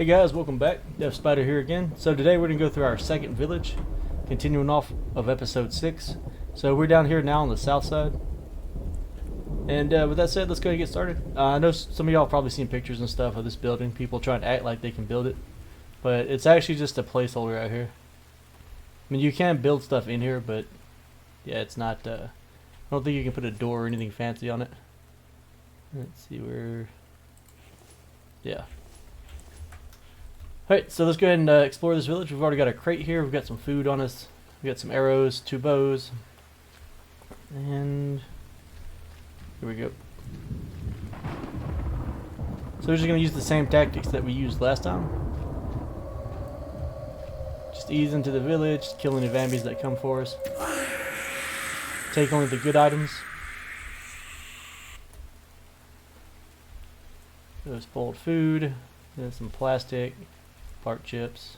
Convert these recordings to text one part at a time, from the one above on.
Hey guys, welcome back. Dev Spider here again. So today we're going to go through our second village, continuing off of episode 6. So we're down here now on the south side. And with that said, let's go ahead and get started. I know some of y'all have probably seen pictures and stuff of this building, people trying to act like they can build it. But it's actually just a placeholder out here. I mean, you can build stuff in here, but yeah, it's not, I don't think you can put a door or anything fancy on it. Let's see where, yeah. Alright, so let's go ahead and explore this village. We've already got a crate here. We've got some food on us. We've got some arrows, 2 bows. And here we go. So we're just going to use the same tactics that we used last time. Just ease into the village, kill any Vambies that come for us. Take only the good items. So spoiled food, then some plastic. Bark chips.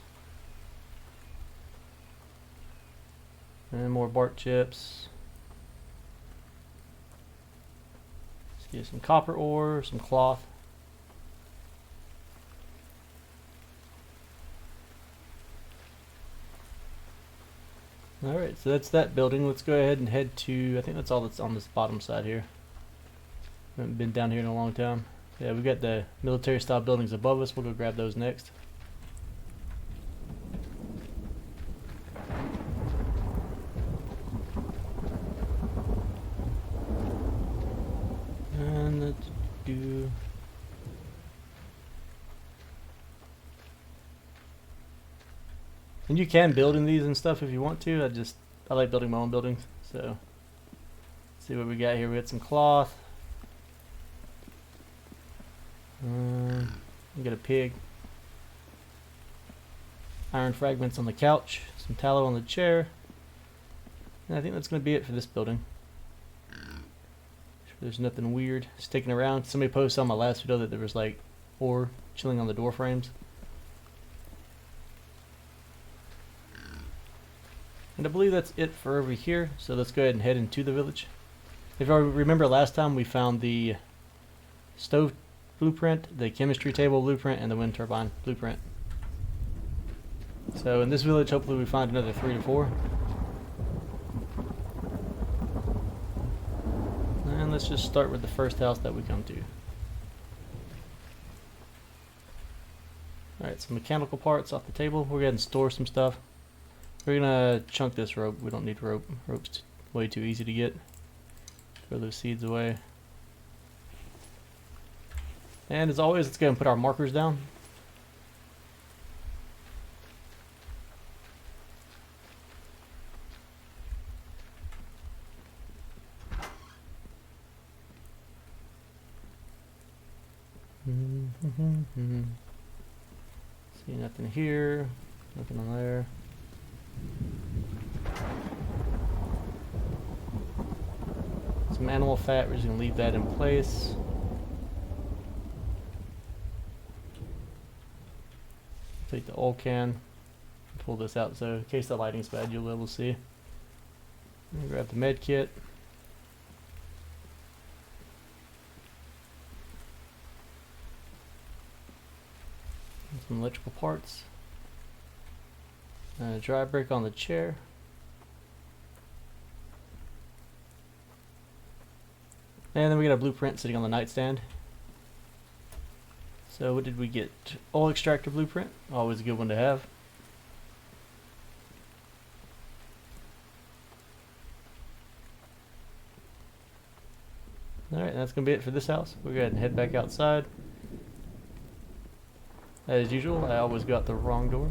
And more bark chips. Let's get some copper ore, some cloth. Alright, so that's that building. Let's go ahead and head to, I think that's all that's on this bottom side here. Haven't been down here in a long time. Yeah, we've got the military style buildings above us. We'll go grab those next. And let's do... And you can build in these and stuff if you want to. I like building my own buildings. So, let's see what we got here. We got some cloth. We got a pig. Iron fragments on the couch. Some tallow on the chair. And I think that's going to be it for this building. There's nothing weird sticking around. Somebody posted on my last video that there was like ore chilling on the door frames. And I believe that's it for over here. So let's go ahead and head into the village. If I remember last time, we found the stove blueprint, the chemistry table blueprint, and the wind turbine blueprint. So in this village, hopefully we find another 3 to 4. And let's just start with the first house that we come to. Alright, some mechanical parts off the table. We're going to store some stuff. We're going to chunk this rope. We don't need rope. Rope's way too easy to get. Throw those seeds away. And as always, let's go and put our markers down. See nothing here, nothing on there. Some animal fat, we're just going to leave that in place. Take the oil can, pull this out so in case the lighting's bad you'll be able to see. Grab the med kit. Some electrical parts. A dry brick on the chair. And then we got a blueprint sitting on the nightstand. So what did we get? Oil extractor blueprint. Always a good one to have. Alright, that's going to be it for this house. We'll go ahead and head back outside. As usual, I always go out the wrong door.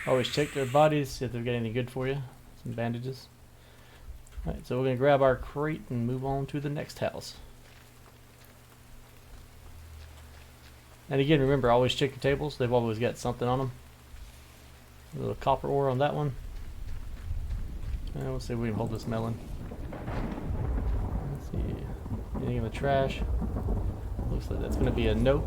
Always check their bodies, see if they've got anything good for you. Some bandages. Alright, so we're going to grab our crate and move on to the next house. And again, remember, always check your tables. They've always got something on them. A little copper ore on that one. And let's see if we can hold this melon. Let's see. Anything in the trash? Looks like that's going to be a no.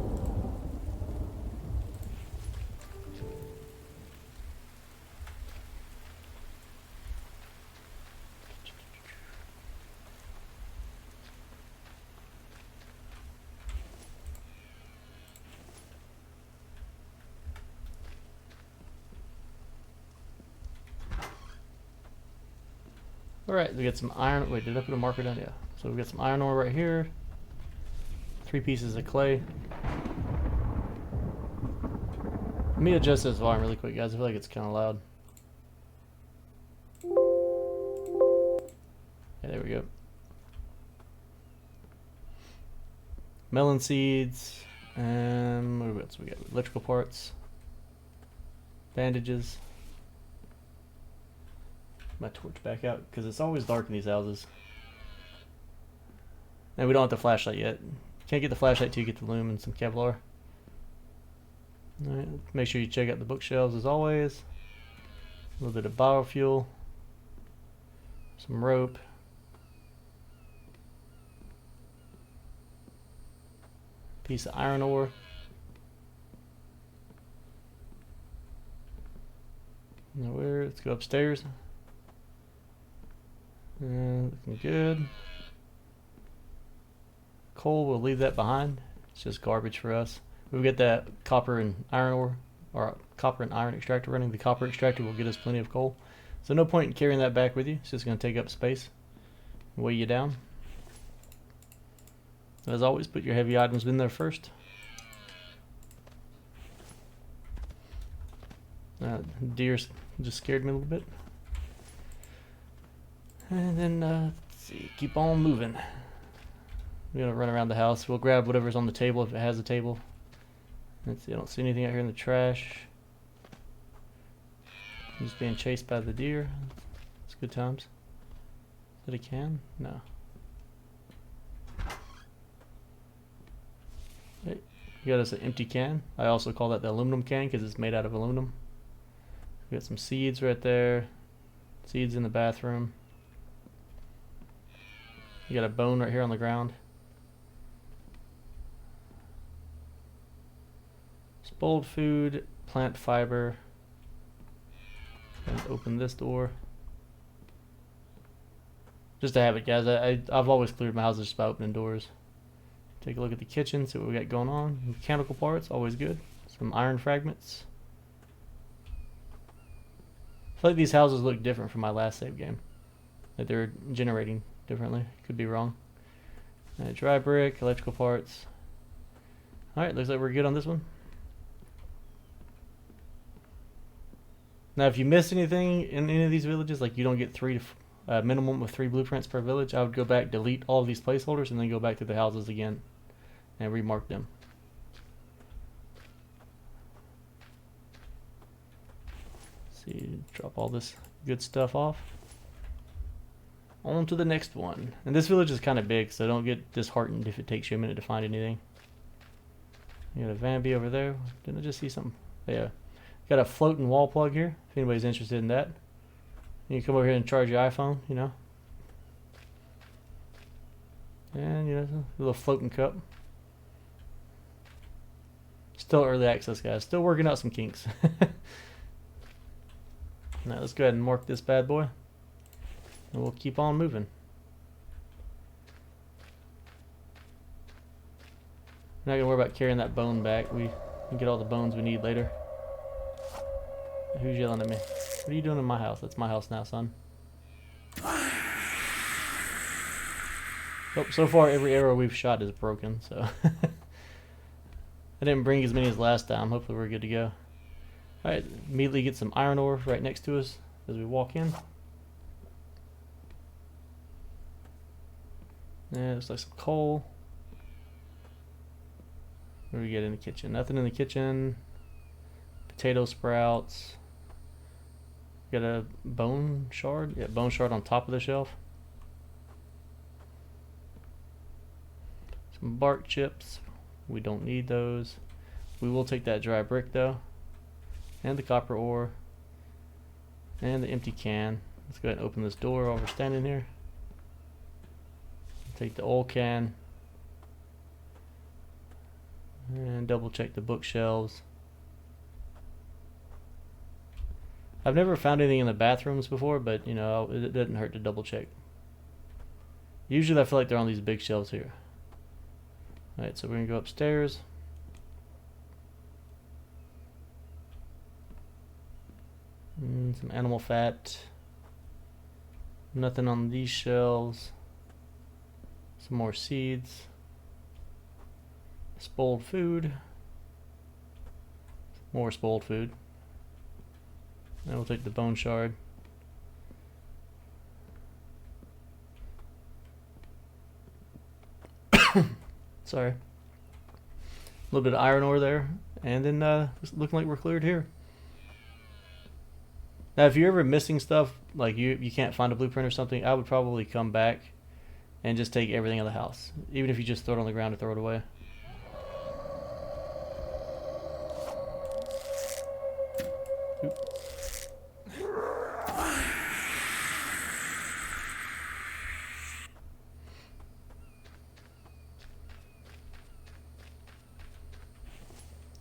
Alright, we got some iron. Wait, did I put a marker down? Yeah. So we got some iron ore right here. 3 pieces of clay. Let me adjust this volume really quick, guys. I feel like it's kind of loud. Yeah, there we go. Melon seeds. And what else we got? Electrical parts. Bandages. My torch back out because it's always dark in these houses. And we don't have the flashlight yet. Can't get the flashlight till you get the loom and some Kevlar. Alright, make sure you check out the bookshelves as always. A little bit of biofuel. Some rope. Piece of iron ore. Nowhere. Let's go upstairs. Looking good. Coal, we'll leave that behind. It's just garbage for us. We've got that copper and iron ore, or copper and iron extractor running. The copper extractor will get us plenty of coal. So no point in carrying that back with you. It's just going to take up space and weigh you down. As always, put your heavy items in there first. Deer just scared me a little bit. And then, let's see, keep on moving. We're going to run around the house. We'll grab whatever's on the table if it has a table. Let's see, I don't see anything out here in the trash. I'm just being chased by the deer. It's good times. Is that a can? No. Hey, you got us an empty can. I also call that the aluminum can because it's made out of aluminum. We got some seeds right there. Seeds in the bathroom. You got a bone right here on the ground. Spoiled food, plant fiber. And open this door. Just to have it, guys. I've always cleared my houses just by opening doors. Take a look at the kitchen, see what we got going on. Mechanical parts, always good. Some iron fragments. I feel like these houses look different from my last save game. That they're generating differently. Could be wrong. Dry brick, electrical parts. Alright, looks like we're good on this one. Now, if you miss anything in any of these villages, like you don't get minimum of 3 blueprints per village, I would go back, delete all of these placeholders, and then go back to the houses again and remark them. See, drop all this good stuff off. On to the next one. And this village is kind of big, so don't get disheartened if it takes you a minute to find anything. You got a Vambie over there. Didn't I just see something? Yeah. Got a floating wall plug here, if anybody's interested in that. You can come over here and charge your iPhone, you know. And, you know, a little floating cup. Still early access, guys. Still working out some kinks. Now, let's go ahead and mark this bad boy. And we'll keep on moving. We're not going to worry about carrying that bone back. We can get all the bones we need later. Who's yelling at me? What are you doing in my house? That's my house now, son. Oh, so far every arrow we've shot is broken, so I didn't bring as many as last time. Hopefully we're good to go. Alright, immediately get some iron ore right next to us as we walk in. Yeah, looks like some coal. What do we get in the kitchen? Nothing in the kitchen. Potato sprouts. Got a bone shard. Yeah, bone shard on top of the shelf. Some bark chips. We don't need those. We will take that dry brick though. And the copper ore. And the empty can. Let's go ahead and open this door while we're standing here. Take the oil can. And double check the bookshelves. I've never found anything in the bathrooms before, but you know, it doesn't hurt to double check. Usually I feel like they're on these big shelves here. Alright, so we're going to go upstairs. Some animal fat. Nothing on these shelves. Some more seeds. Spoiled food. More spoiled food. Then we'll take the bone shard. Sorry. A little bit of iron ore there. And then it's looking like we're cleared here. Now if you're ever missing stuff, like you can't find a blueprint or something, I would probably come back and just take everything out of the house. Even if you just throw it on the ground and throw it away. Oop.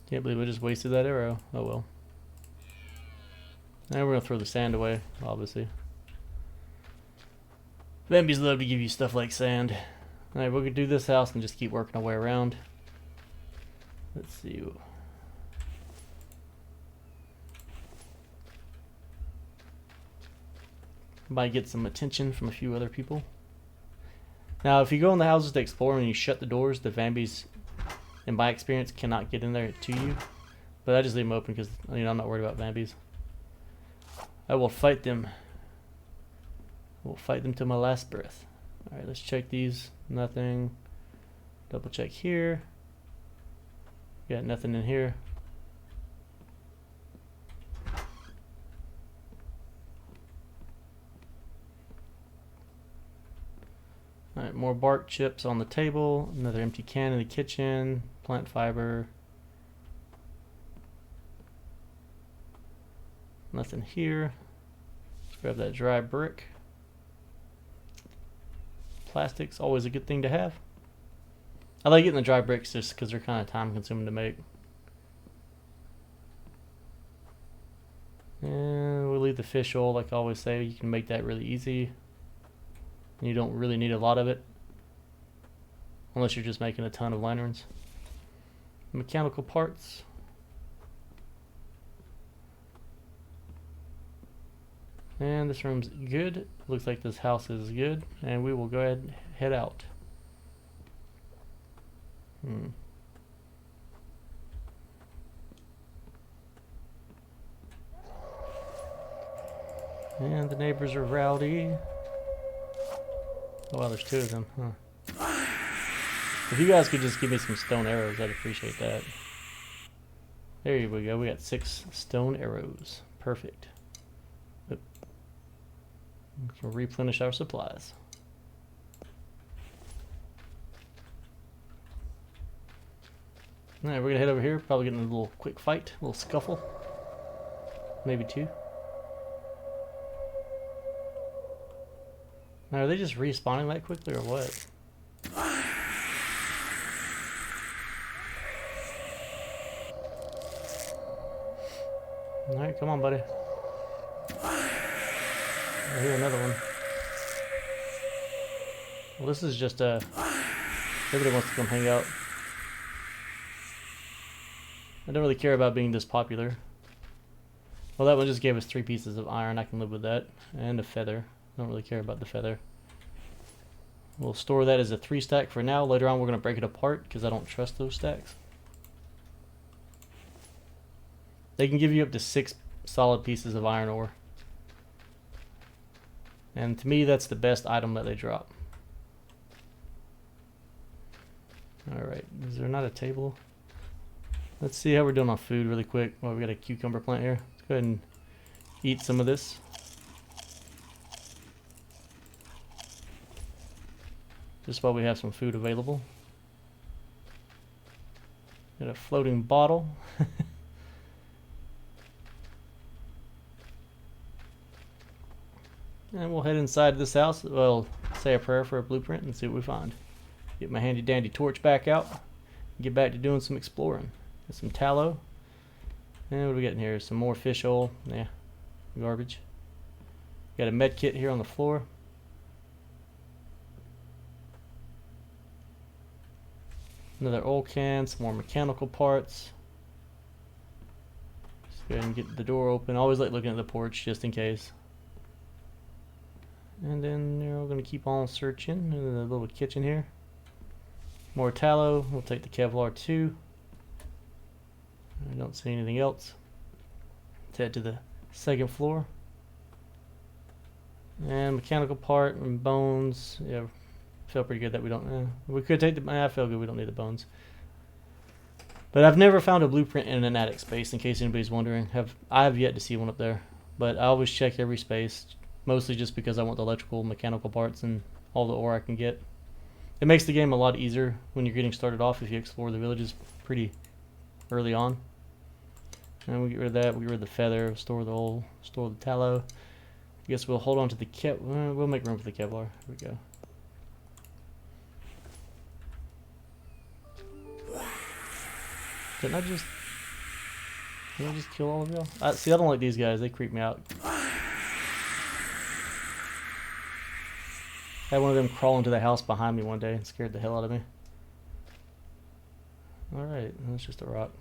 Can't believe I just wasted that arrow. Oh well. Now we're gonna throw the sand away, obviously. Vambies love to give you stuff like sand. Alright, we're gonna do this house and just keep working our way around. Let's see. Might get some attention from a few other people. Now, if you go in the houses to explore and you shut the doors, the Vambies, in my experience, cannot get in there to you. But I just leave them open because I'm not worried about Vambies. I will fight them. I will fight them to my last breath. Alright, let's check these. Nothing. Double check here. Got nothing in here. Alright, more bark chips on the table. Another empty can in the kitchen. Plant fiber. Nothing here. Let's grab that dry brick. Plastic's always a good thing to have. I like getting the dry bricks just because they're kind of time consuming to make. And we'll leave the fish oil, like I always say. You can make that really easy. And you don't really need a lot of it. Unless you're just making a ton of lanterns. Mechanical parts. And this room's good. Looks like this house is good. And we will go ahead and head out. And the neighbors are rowdy. Oh wow, there's two of them, huh? If you guys could just give me some stone arrows, I'd appreciate that. There we go. We got 6 stone arrows. Perfect. We can replenish our supplies. Alright, we're gonna head over here. Probably getting a little quick fight, a little scuffle. Maybe 2. Now, are they just respawning that quickly or what? Alright, come on, buddy. I hear another one. Well, this is just everybody wants to come hang out. I don't really care about being this popular. Well, that one just gave us 3 pieces of iron. I can live with that. And a feather. Don't really care about the feather. We'll store that as a 3 stack for now. Later on we're going to break it apart because I don't trust those stacks. They can give you up to 6 solid pieces of iron ore. And to me that's the best item that they drop. Alright, is there not a table? Let's see how we're doing on food really quick. Well, we got a cucumber plant here. Let's go ahead and eat some of this. Just while we have some food available. Got a floating bottle. And we'll head inside this house. Well, say a prayer for a blueprint and see what we find. Get my handy dandy torch back out. Get back to doing some exploring. Get some tallow. And what do we got in here? Some more fish oil. Yeah, garbage. Got a med kit here on the floor. Another oil can, some more mechanical parts. Just go ahead and get the door open. I always like looking at the porch just in case. And then we're going to keep on searching in the little kitchen here. More tallow. We'll take the Kevlar too. I don't see anything else. Let's head to the second floor. And mechanical part and bones. Yeah, feel pretty good that we don't. We could take the. I feel good we don't need the bones. But I've never found a blueprint in an attic space. In case anybody's wondering, I have yet to see one up there. But I always check every space, mostly just because I want the electrical, mechanical parts, and all the ore I can get. It makes the game a lot easier when you're getting started off if you explore the villages pretty early on. And we get rid of that. We get rid of the feather. Store the oil. Store the tallow. I guess we'll hold on to the we'll make room for the Kevlar. Here we go. Didn't I just kill all of y'all? See, I don't like these guys. They creep me out. I had one of them crawl into the house behind me one day and scared the hell out of me. Alright, that's just a rock.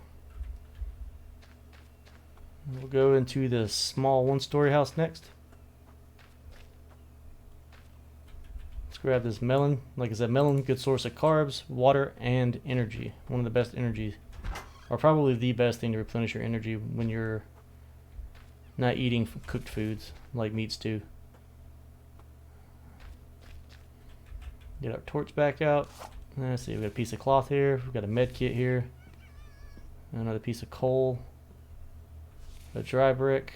We'll go into the small one-story house next. Let's grab this melon. Like I said, melon, good source of carbs, water, and energy. One of the best energies. Or probably the best thing to replenish your energy when you're not eating cooked foods like meats too. Get our torch back out. Let's see, we've got a piece of cloth here. We've got a med kit here. Another piece of coal. A dry brick.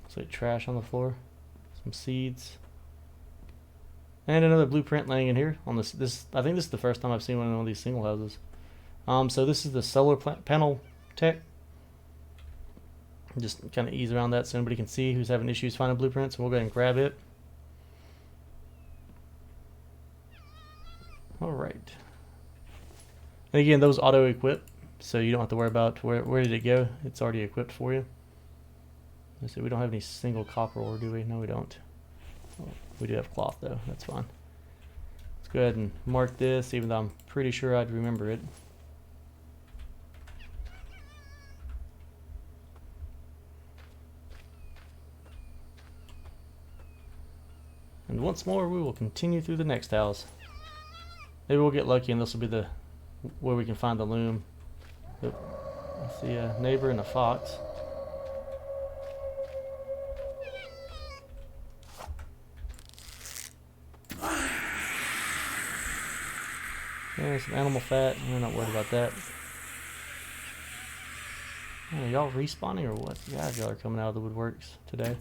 Looks like trash on the floor. Some seeds. And another blueprint laying in here on this. I think this is the first time I've seen one in one of these single houses. So this is the solar panel tech. Just kind of ease around that so nobody can see who's having issues finding blueprints. And we'll go ahead and grab it. All right. And again, those auto equip, so you don't have to worry about where did it go. It's already equipped for you. Let's see, we don't have any single copper ore, do we? No, we don't. We do have cloth though. That's fine. Let's go ahead and mark this, even though I'm pretty sure I'd remember it. And once more, we will continue through the next house. Maybe we'll get lucky and this will be where we can find the loom. I see a neighbor and a fox. Yeah, some animal fat. We're not worried about that. Are y'all respawning or what? Yeah, y'all are coming out of the woodworks today.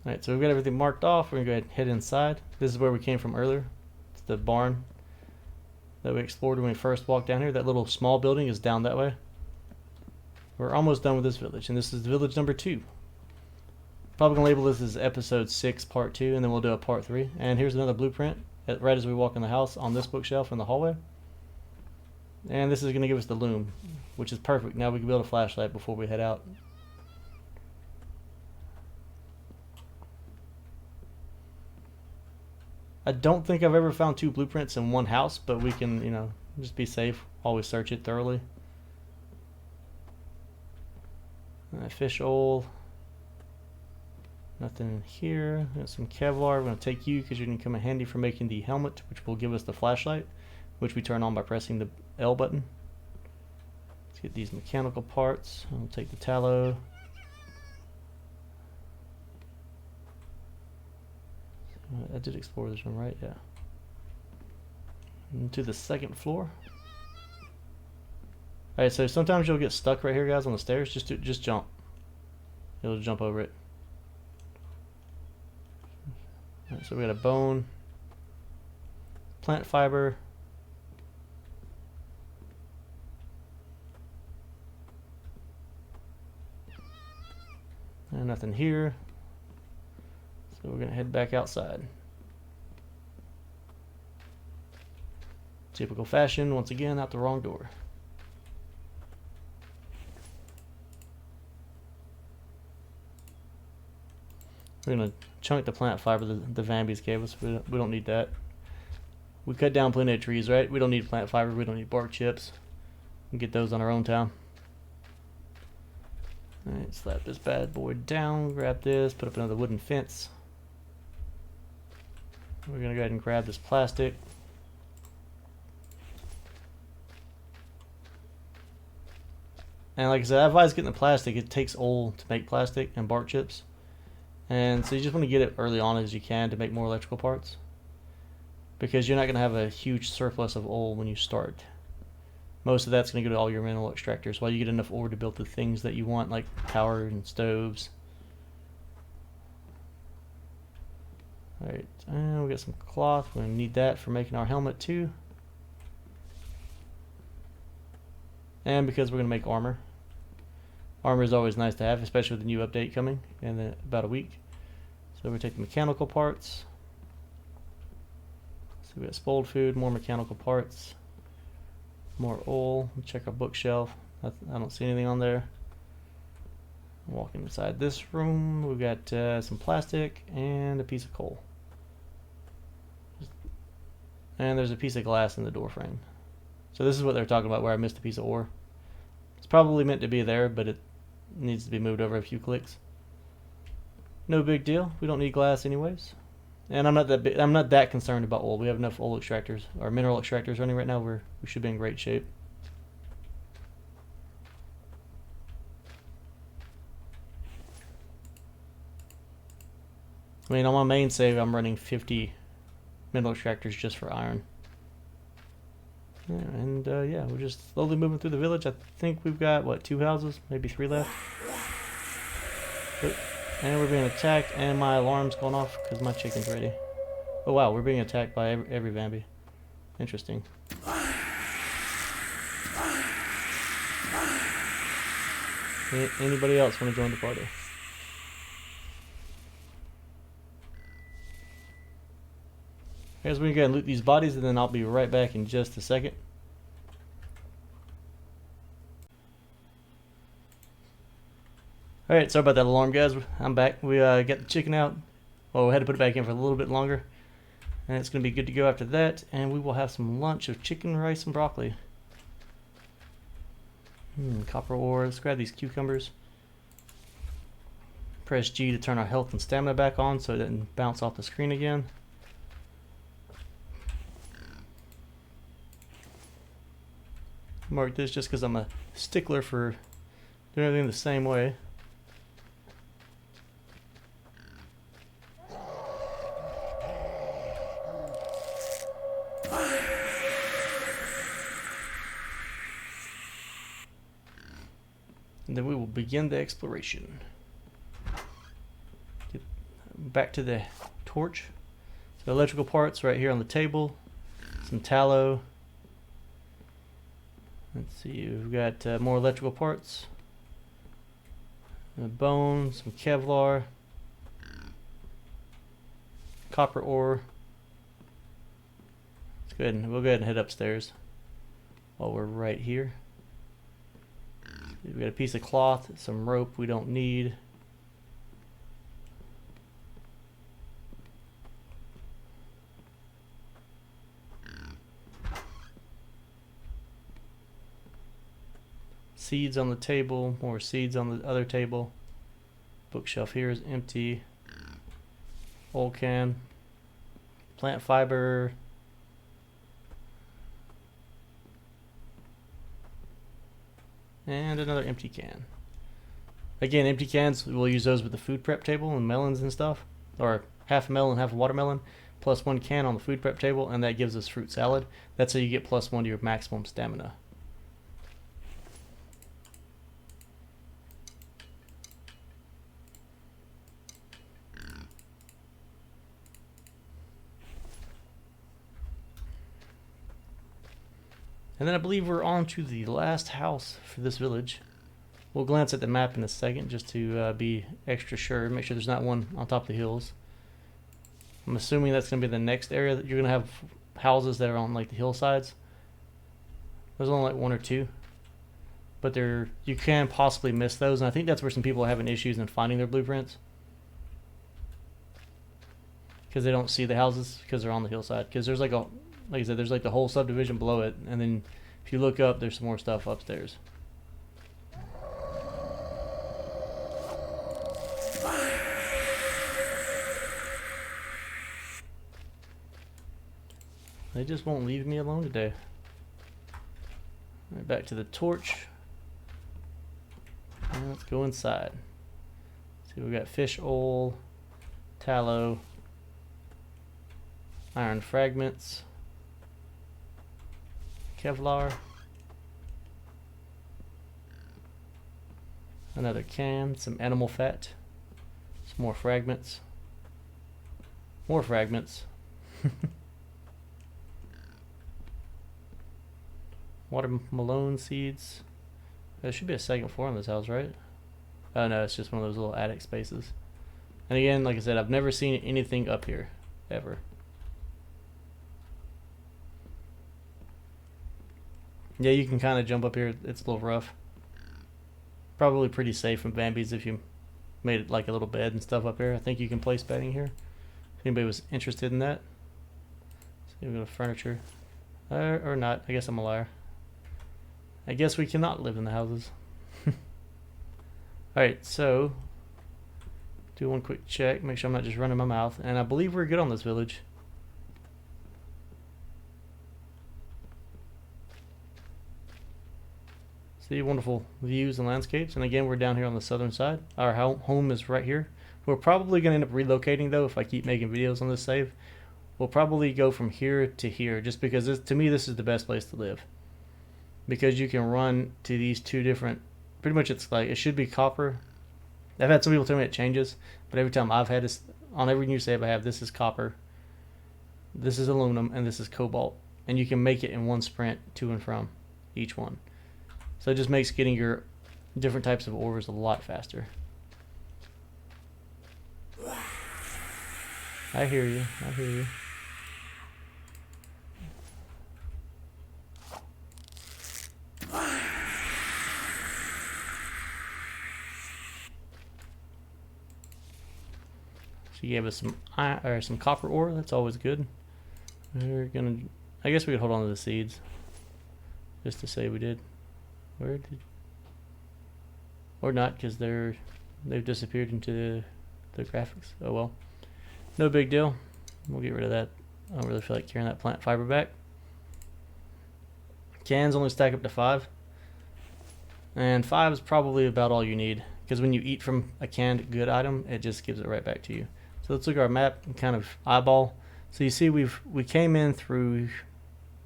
Alright, so we've got everything marked off. We're going to go ahead and head inside. This is where we came from earlier. It's the barn that we explored when we first walked down here. That little small building is down that way. We're almost done with this village, and this is village number 2. Probably going to label this as episode 6 part 2, and then we'll do a part 3. And here's another blueprint right as we walk in the house on this bookshelf in the hallway. And this is going to give us the loom, which is perfect. Now we can build a flashlight before we head out. I don't think I've ever found 2 blueprints in one house, but we can, you know, just be safe. Always search it thoroughly. Fish oil. Nothing here. Got some Kevlar. We're going to take you because you're going to come in handy for making the helmet, which will give us the flashlight, which we turn on by pressing the L button. Let's get these mechanical parts. I'll take the tallow. I did explore this one, right? Yeah. Into the second floor. Alright, so sometimes you'll get stuck right here, guys, on the stairs. Just jump. It'll jump over it. Alright, so we got a bone, plant fiber, and nothing here. So we're going to head back outside. Typical fashion, once again, out the wrong door. We're going to chunk the plant fiber the Vambies gave us. We don't need that. We cut down plenty of trees, right? We don't need plant fiber. We don't need bark chips. We can get those on our own time. Alright, slap this bad boy down. Grab this. Put up another wooden fence. We're going to go ahead and grab this plastic. And like I said, I advise getting the plastic. It takes oil to make plastic and bark chips. And so you just want to get it early on as you can to make more electrical parts. Because you're not going to have a huge surplus of oil when you start. Most of that's going to go to all your mineral extractors while you get enough ore to build the things that you want, like power and stoves. Alright, and we got some cloth. We're going to need that for making our helmet too. And because we're going to make armor. Armor is always nice to have, especially with the new update coming in about a week. So we're taking mechanical parts. So we got spoiled food, more mechanical parts, more oil. We'll check our bookshelf. I don't see anything on there. Walking inside this room, we've got some plastic and a piece of coal. And there's a piece of glass in the door frame. So this is what they're talking about where I missed a piece of ore. It's probably meant to be there, but it needs to be moved over a few clicks. No big deal. We don't need glass anyways. And I'm not that concerned about oil. We have enough oil extractors or mineral extractors running right now. We should be in great shape. I mean, on my main save, I'm running 50 mineral extractors just for iron. Yeah, and yeah, we're just slowly moving through the village. I think we've got, what, 2 houses? Maybe 3 left. And we're being attacked, and my alarm's going off because my chicken's ready. Oh wow, we're being attacked by every Vambie. Interesting. Anybody else want to join the party? I guess we can go and loot these bodies, and then I'll be right back in just a second. Alright, sorry about that alarm, guys. I'm back. We got the chicken out. Well, we had to put it back in for a little bit longer. And it's going to be good to go after that. And we will have some lunch of chicken, rice, and broccoli. Copper ore. Let's grab these cucumbers. Press G to turn our health and stamina back on so it doesn't bounce off the screen again. Mark this just because I'm a stickler for doing everything the same way. And then we will begin the exploration. Get back to the torch. So electrical parts right here on the table. Some tallow. Let's see, we've got more electrical parts. A bone, some Kevlar. Copper ore. Let's go ahead and we'll go ahead and head upstairs while we're right here. We've got a piece of cloth, some rope we don't need. Seeds on the table, more seeds on the other table. Bookshelf here is empty. Oil can. Plant fiber. And another empty can. Again, empty cans, we'll use those with the food prep table and melons and stuff. Or half a melon, half a watermelon, plus 1 can on the food prep table, and that gives us fruit salad. That's how you get +1 to your maximum stamina. And then I believe we're on to the last house for this village. We'll glance at the map in a second just to be extra sure. Make sure there's not one on top of the hills. I'm assuming that's going to be the next area that you're going to have houses that are on like the hillsides. There's only like 1 or 2. But you can possibly miss those. And I think that's where some people are having issues in finding their blueprints. Because they don't see the houses because they're on the hillside. Because there's like like I said, there's like the whole subdivision below it, and then if you look up, there's some more stuff upstairs. They just won't leave me alone today. Right, back to the torch. And let's go inside. See, we got fish oil, tallow, iron fragments, Kevlar, another can, some animal fat, some more fragments, more fragments. Watermelon seeds. There should be a second floor in this house, right? Oh no, it's just one of those little attic spaces. And again, like I said, I've never seen anything up here, ever. Yeah, you can kind of jump up here. It's a little rough. Probably pretty safe from Vambies if you made it like a little bed and stuff up here. I think you can place bedding here. If anybody was interested in that. See, we go to furniture. Or not. I guess I'm a liar. I guess we cannot live in the houses. Alright, so do one quick check, make sure I'm not just running my mouth, and I believe we're good on this village. See, wonderful views and landscapes, and again we're down here on the southern side. Our home is right here. We're probably going to end up relocating though if I keep making videos on this save. We'll probably go from here to here just because this, to me, this is the best place to live. Because you can run to these two different, pretty much it's like, it should be copper. I've had some people tell me it changes, but every time I've had this, on every new save I have, this is copper, this is aluminum, and this is cobalt. And you can make it in one sprint to and from each one. So it just makes getting your different types of ores a lot faster. I hear you, I hear you. She gave us some copper ore. That's always good. We're gonna. I guess we could hold on to the seeds, just to say we did. Where did? Or not, because they've disappeared into the graphics. Oh well. No big deal. We'll get rid of that. I don't really feel like carrying that plant fiber back. Cans only stack up to 5, and 5 is probably about all you need. Because when you eat from a canned good item, it just gives it right back to you. So let's look at our map and kind of eyeball. So you see we came in through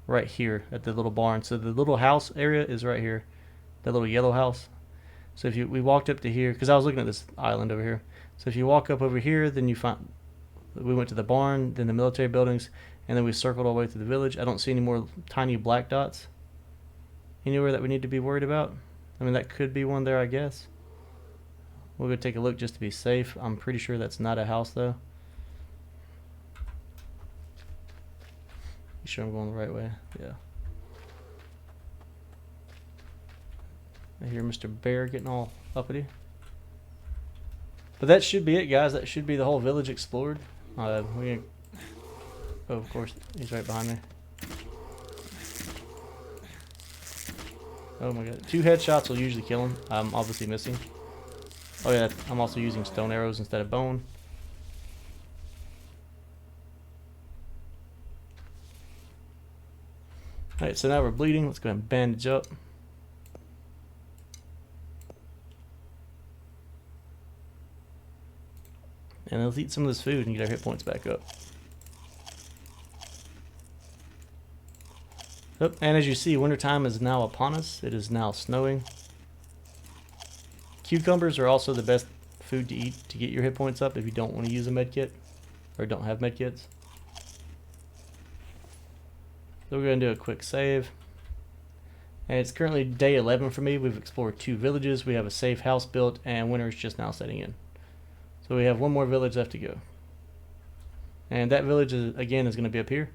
right here at the little barn. So the little house area is right here, that little yellow house. So if we walked up to here, because I was looking at this island over here. So if you walk up over here, then you find we went to the barn, then the military buildings, and then we circled all the way through the village. I don't see any more tiny black dots anywhere that we need to be worried about. I mean, that could be one there, I guess. We'll go take a look just to be safe. I'm pretty sure that's not a house, though. You sure I'm going the right way? Yeah. I hear Mr. Bear getting all uppity. But that should be it, guys. That should be the whole village explored. Oh, of course, he's right behind me. Oh my god. 2 headshots will usually kill him. I'm obviously missing. Oh yeah, I'm also using stone arrows instead of bone. Alright, so now we're bleeding. Let's go ahead and bandage up. And let's eat some of this food and get our hit points back up. Oh, and as you see, wintertime is now upon us. It is now snowing. Cucumbers are also the best food to eat to get your hit points up if you don't want to use a med kit or don't have med kits. So we're going to do a quick save. And it's currently day 11 for me. We've explored 2 villages. We have a safe house built, and winter is just now setting in. So we have 1 more village left to go. And that village, again, is going to be up here.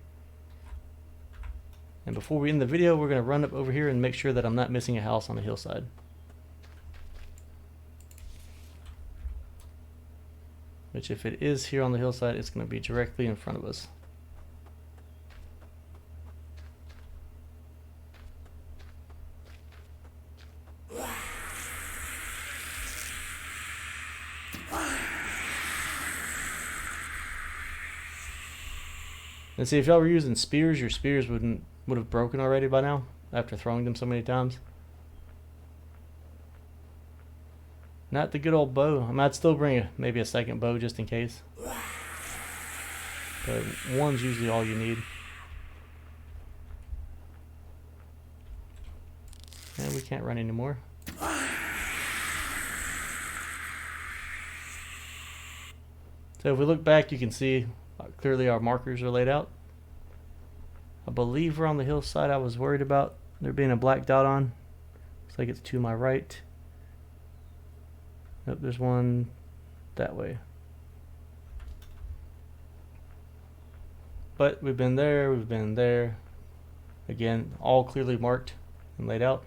And before we end the video, we're going to run up over here and make sure that I'm not missing a house on the hillside. Which, if it is here on the hillside, it's going to be directly in front of us. And see, if y'all were using spears, your spears would have broken already by now after throwing them so many times. Not the good old bow. I might still bring maybe a second bow just in case. But one's usually all you need. And we can't run anymore. So if we look back, you can see clearly our markers are laid out. I believe we're on the hillside I was worried about there being a black dot on. Looks like it's to my right. Nope, there's one that way. But we've been there, we've been there. Again, all clearly marked and laid out.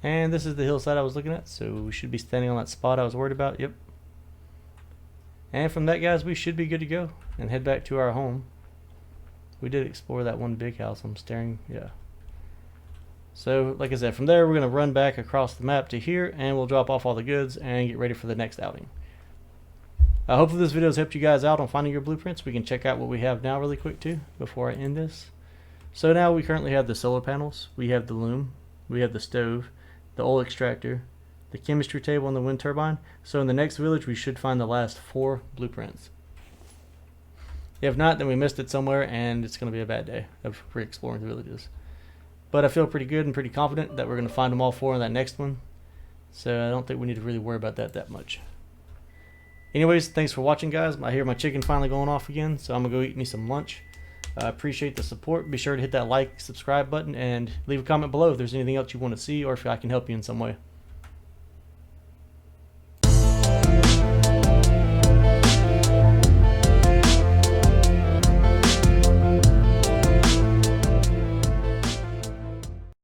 And this is the hillside I was looking at, so we should be standing on that spot I was worried about. Yep. And from that, guys, we should be good to go and head back to our home. We did explore that one big house. I'm staring. Yeah. So, like I said, from there, we're going to run back across the map to here, and we'll drop off all the goods and get ready for the next outing. Hopefully this video has helped you guys out on finding your blueprints. We can check out what we have now really quick, too, before I end this. So now we currently have the solar panels. We have the loom. We have the stove, the oil extractor, the chemistry table, and the wind turbine. So in the next village, we should find the last 4 blueprints. If not, then we missed it somewhere, and it's going to be a bad day of re-exploring the villages. But I feel pretty good and pretty confident that we're going to find them all 4 in that next one. So I don't think we need to really worry about that much. Anyways, thanks for watching, guys. I hear my chicken finally going off again, so I'm going to go eat me some lunch. I appreciate the support. Be sure to hit that like, subscribe button, and leave a comment below if there's anything else you want to see or if I can help you in some way.